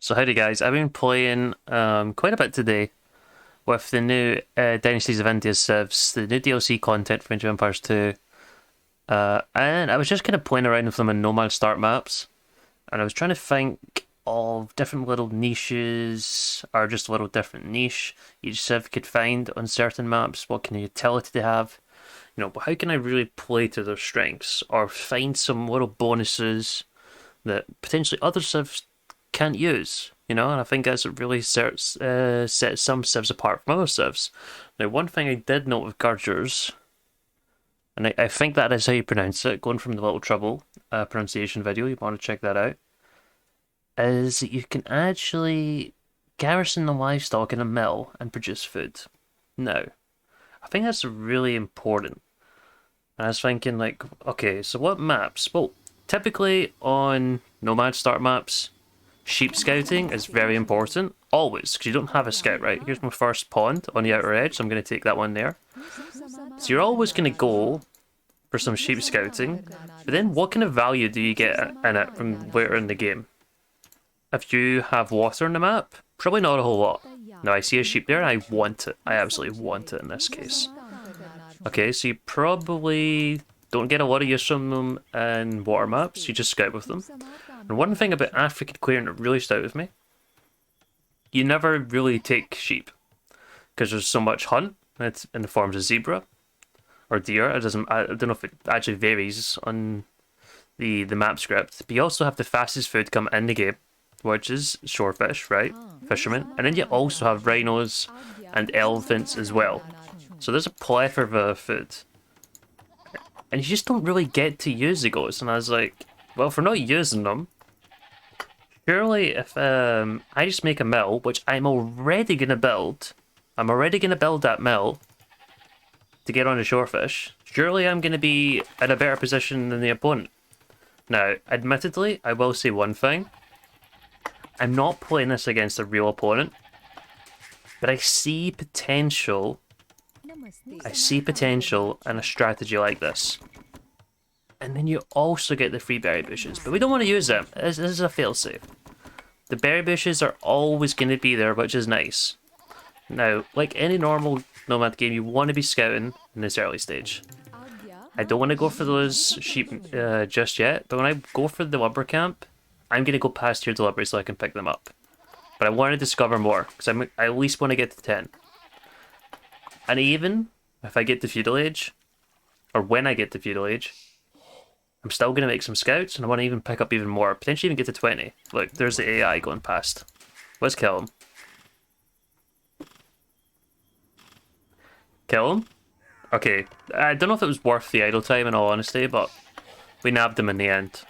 So howdy guys, I've been playing quite a bit today with the new Dynasties of India civs, the new DLC content for Age of Empires 2, and I was just kind of playing around with them in Nomad start maps, and I was trying to think of different little niches, or just a little different niche each civ could find on certain maps. What kind of utility they have, how can I really play to their strengths, or find some little bonuses that potentially other civs can't use, and I think that's what really sets some civs apart from other civs. Now, one thing I did note with Gurjaras, and I think that is how you pronounce it, going from the Little Trouble pronunciation video, you want to check that out, is that you can actually garrison the livestock in a mill and produce food. Now, I think that's really important. And I was thinking, like, okay, so what maps? Well, typically on Nomad start maps, sheep scouting is very important, always, because you don't have a scout, right? Here's my first pond on the outer edge, so I'm going to take that one there. So you're always going to go for some sheep scouting, but then what kind of value do you get in it from later in the game? If you have water on the map, probably not a whole lot. Now I see a sheep there, and I want it. I absolutely want it in this case. Okay, so you probably don't get a lot of use from them in water maps, you just scout with them. And one thing about African clearing that really stood out with me, you never really take sheep, because there's so much hunt, and it's in the forms of zebra or deer. I don't know if it actually varies on the map script, but you also have the fastest food come in the game, which is shorefish, right? Fishermen. And then you also have rhinos and elephants as well. So there's a plethora of food. And you just don't really get to use the goats. And I was like, well, if we're not using them, surely if I just make a mill, which I'm already going to build, that mill to get on the shorefish, surely I'm going to be in a better position than the opponent. Now, admittedly, I will say one thing. I'm not playing this against a real opponent, but I see potential in a strategy like this. And then you also get the free berry bushes, but we don't want to use them. This is a failsafe. The berry bushes are always going to be there, which is nice. Now, like any normal Nomad game, you want to be scouting in this early stage. I don't want to go for those sheep just yet, but when I go for the lumber camp, I'm going to go past here deliberately so I can pick them up. But I want to discover more, because I at least want to get to 10. And even if I get to feudal age, or when I get to feudal age, I'm still going to make some scouts, and I want to even pick up even more. Potentially even get to 20. Look, there's the AI going past. Let's kill him. Kill him? Okay, I don't know if it was worth the idle time in all honesty, but we nabbed him in the end.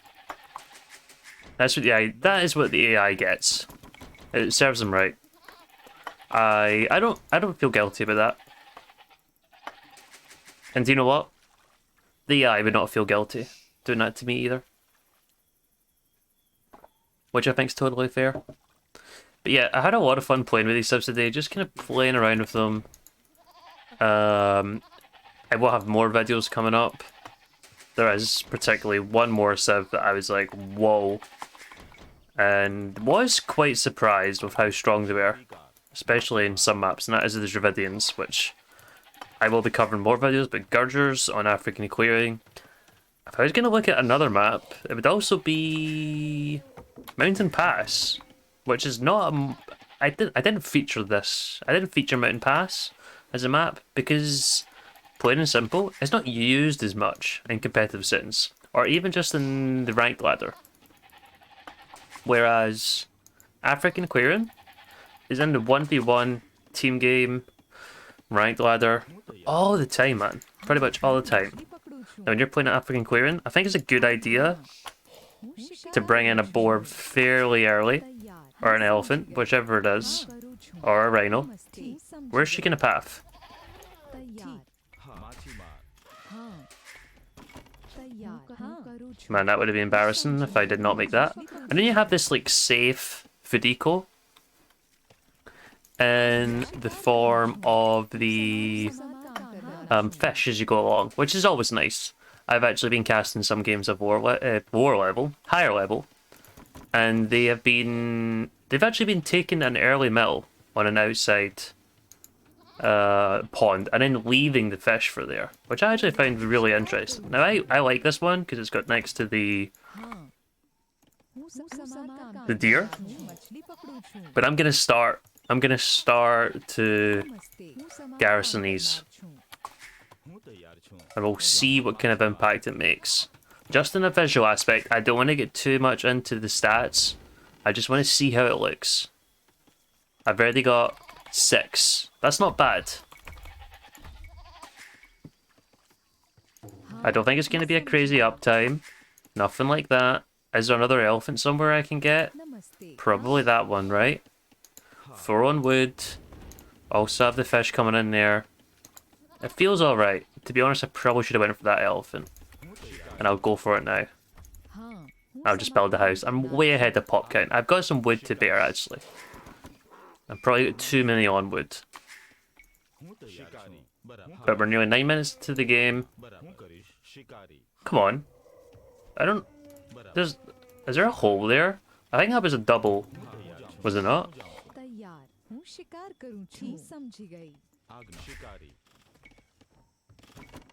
That is what the AI gets. It serves him right. I don't feel guilty about that. And do you know what? The AI would not feel guilty doing that to me either. Which I think is totally fair. But yeah, I had a lot of fun playing with these subs today, just kind of playing around with them. I will have more videos coming up. There is particularly one more civ that I was like, whoa. And was quite surprised with how strong they were. Especially in some maps, and that is the Dravidians, which I will be covering more videos, but Gurjaras on African clearing. If I was going to look at another map, it would also be Mountain Pass, which is not I didn't feature this. I didn't feature Mountain Pass as a map because, plain and simple, it's not used as much in competitive settings, or even just in the ranked ladder. Whereas African clearing is in the 1v1 team game, ranked ladder, all the time, man. Pretty much all the time. Now, when you're playing at African clearing, I think it's a good idea to bring in a boar fairly early, or an elephant, whichever it is, or a rhino. Where's she gonna path? Man, that would have been embarrassing if I did not make that. And then you have this like safe food eco in the form of the fish as you go along, which is always nice. I've actually been casting some games of higher level, and they've actually been taking an early meal on an outside pond and then leaving the fish for there, which I actually find really interesting. Now I like this one because it's got next to the deer, but I'm gonna start to garrison these, and we'll see what kind of impact it makes. Just in a visual aspect, I don't want to get too much into the stats. I just want to see how it looks. I've already got 6. That's not bad. I don't think it's going to be a crazy uptime. Nothing like that. Is there another elephant somewhere I can get? Probably that one, right? 4 on wood. Also have the fish coming in there. It feels alright. To be honest, I probably should have went for that elephant. And I'll go for it now. I'll just build the house. I'm way ahead of pop count. I've got some wood to bear, actually. I've probably got too many on wood. But we're nearly 9 minutes to the game. Come on. I don't... Is there a hole there? I think that was a double. Was it not?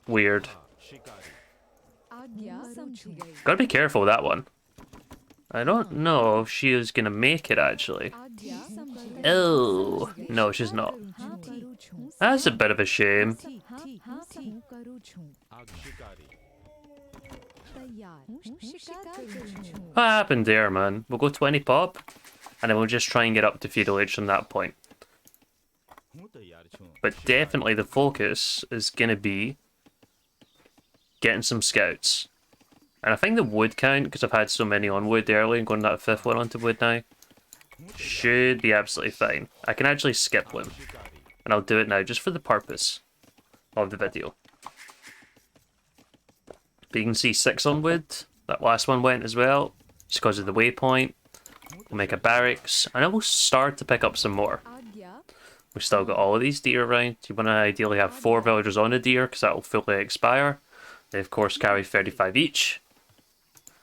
Weird. Gotta be careful with that one. I don't know if she is gonna make it, actually. Oh, no, she's not. That's a bit of a shame. What happened there, man? We'll go 20 pop, and then we'll just try and get up to feudal age from that point. But definitely the focus is gonna be getting some scouts. And I think the wood count, because I've had so many on wood early and going that 5th one onto wood now, should be absolutely fine. I can actually skip one. And I'll do it now just for the purpose of the video. But you can see 6 on wood. That last one went as well, just because of the waypoint. We'll make a barracks, and then we'll start to pick up some more. We've still got all of these deer around. You want to ideally have 4 villagers on a deer, because that will fully expire. They of course carry 35 each.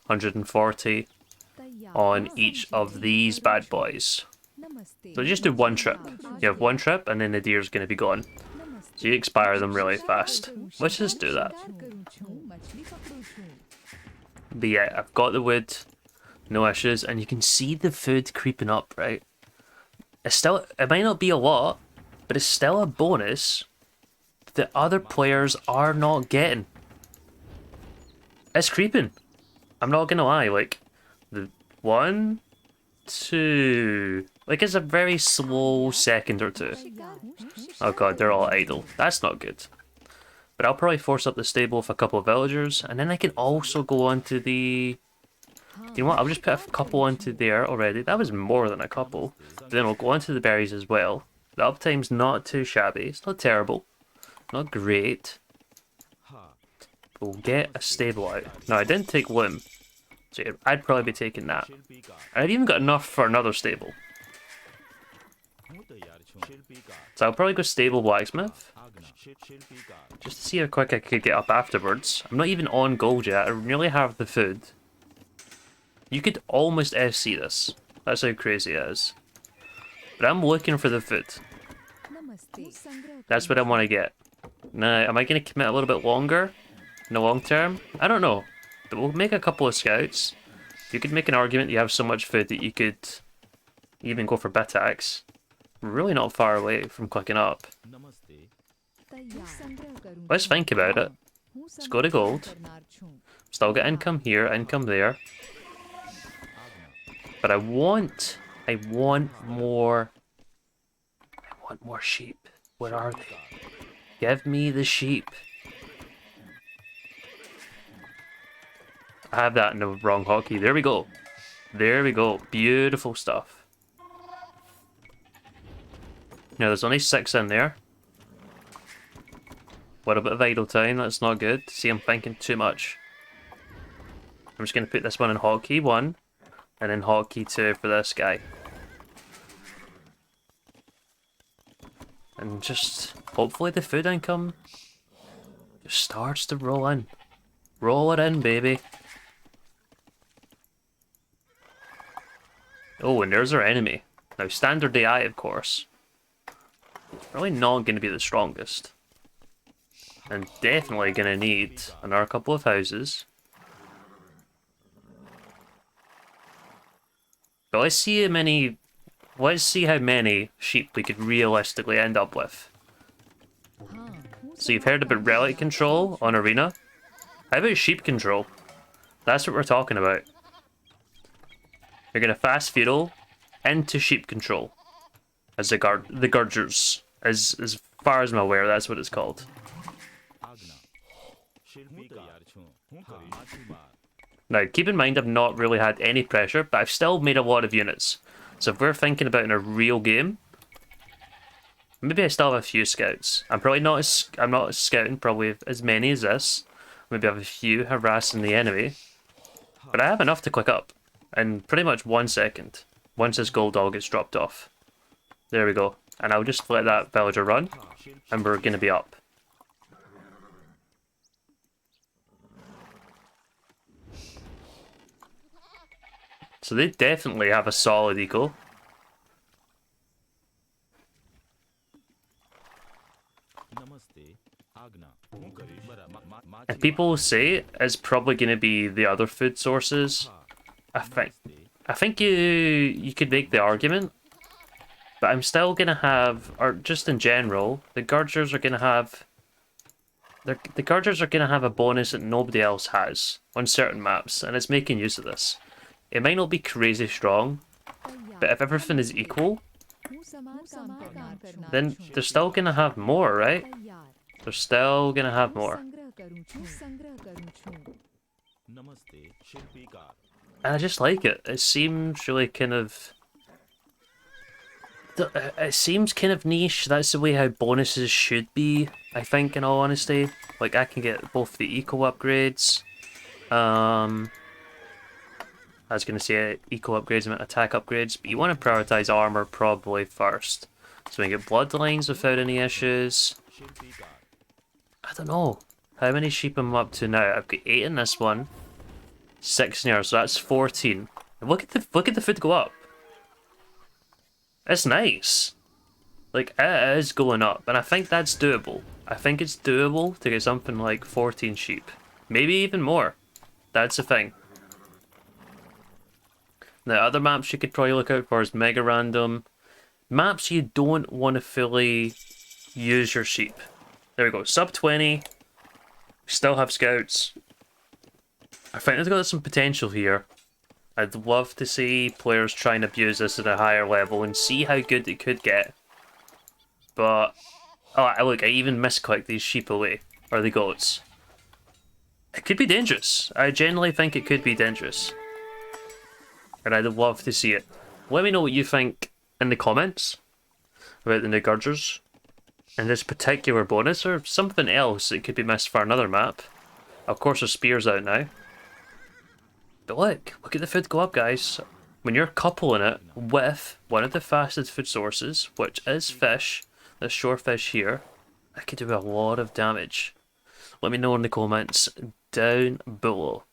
140 on each of these bad boys. So just do one trip. You have one trip and then the deer's going to be gone. So you expire them really fast. Let's just do that. But yeah, I've got the wood. No issues. And you can see the food creeping up, right? It might not be a lot, but it's still a bonus that other players are not getting. It's creeping. I'm not gonna lie, like, the 1, 2... Like, it's a very slow second or 2. Oh god, they're all idle. That's not good. But I'll probably force up the stable with a couple of villagers, and then I can also go on to the... You know what, I'll just put a couple onto there already. That was more than a couple. But then we'll go on to the berries as well. The uptime's not too shabby. It's not terrible. Not great. We'll get a stable out. Now, I didn't take loom, so I'd probably be taking that. I've even got enough for another stable. So I'll probably go stable blacksmith, just to see how quick I could get up afterwards. I'm not even on gold yet, I nearly have the food. You could almost SC this. That's how crazy it is. But I'm looking for the food. That's what I want to get. Now, am I going to commit a little bit longer? In the long term? I don't know. But we'll make a couple of scouts. You could make an argument you have so much food that you could even go for Bitax. We're really not far away from clicking up. Let's think about it. Let's go to gold. Still get income here, income there. But I want more sheep. Where are they? Give me the sheep. I have that in the wrong hotkey. There we go. There we go. Beautiful stuff. Now, there's only 6 in there. What a bit of idle time. That's not good. See, I'm thinking too much. I'm just going to put this one in hotkey 1. And then hotkey 2 for this guy. And just hopefully the food income just starts to roll in. Roll it in, baby. Oh, and there's our enemy. Now, standard AI, of course. It's probably not going to be the strongest. And definitely going to need another couple of houses. But let's see how many... Let's see how many sheep we could realistically end up with. So you've heard about relic control on Arena? How about sheep control? That's what we're talking about. You're going to fast feudal into sheep control. As the Gurjars. As far as I'm aware, that's what it's called. Now, keep in mind I've not really had any pressure, but I've still made a lot of units. So if we're thinking about in a real game, maybe I still have a few scouts. I'm not scouting probably as many as this. Maybe I have a few harassing the enemy. But I have enough to click up in pretty much 1 second. Once this gold all gets dropped off. There we go. And I'll just let that villager run, and we're going to be up. So they definitely have a solid eco. And people say it's probably going to be the other food sources. I think you could make the argument, but I'm still going to have, or just in general, the Gurjars are going to have... The Gurjars are going to have a bonus that nobody else has on certain maps, and it's making use of this. It might not be crazy strong, but if everything is equal, then they're still going to have more, right? They're still going to have more. And I just like it. It seems really kind of... It seems kind of niche. That's the way how bonuses should be, I think, in all honesty. Like, I can get both the eco upgrades. I was going to say eco upgrades and attack upgrades, but you want to prioritize armor probably first. So we get bloodlines without any issues. I don't know. How many sheep am I up to now? I've got 8 in this one. 6 in here, so that's 14. And look at the food go up. It's nice. Like, it is going up, and I think that's doable. I think it's doable to get something like 14 sheep. Maybe even more. That's the thing. Now, other maps you could probably look out for is mega random. Maps you don't want to fully use your sheep. There we go, sub 20. We still have scouts. I think they've got some potential here. I'd love to see players try and abuse this at a higher level and see how good it could get. But, oh look, I even misclicked these sheep away, or the goats. It could be dangerous. I genuinely think it could be dangerous. And I'd love to see it. Let me know what you think in the comments about the new Gurjars and this particular bonus, or something else that could be missed for another map. Of course, there's spears out now. But look at the food go up, guys. When you're coupling it with one of the fastest food sources, which is fish, the shore fish here, that could do a lot of damage. Let me know in the comments down below.